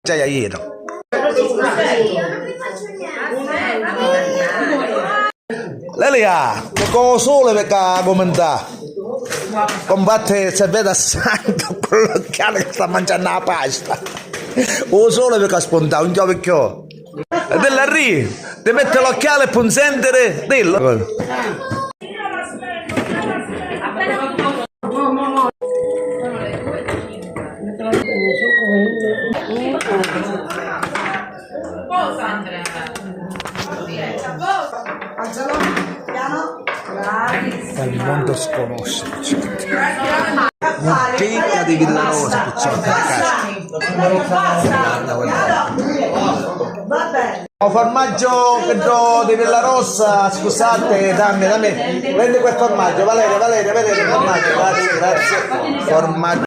Già ieri. Lelia, con lo sole perché commentare. Combatte se vede a sangue con l'occhiale che sta mangiando la pasta. O sole perché ha spuntato un chio vecchio. E della ri, ti mette l'occhiale e può sentire, dillo. Il mondo sconosciuto. Picca di Villarosa che c'è a casa. Formaggio di Villarossa, scusate, dammi, prendi quel formaggio, Valeria, il formaggio, grazie. Formaggio.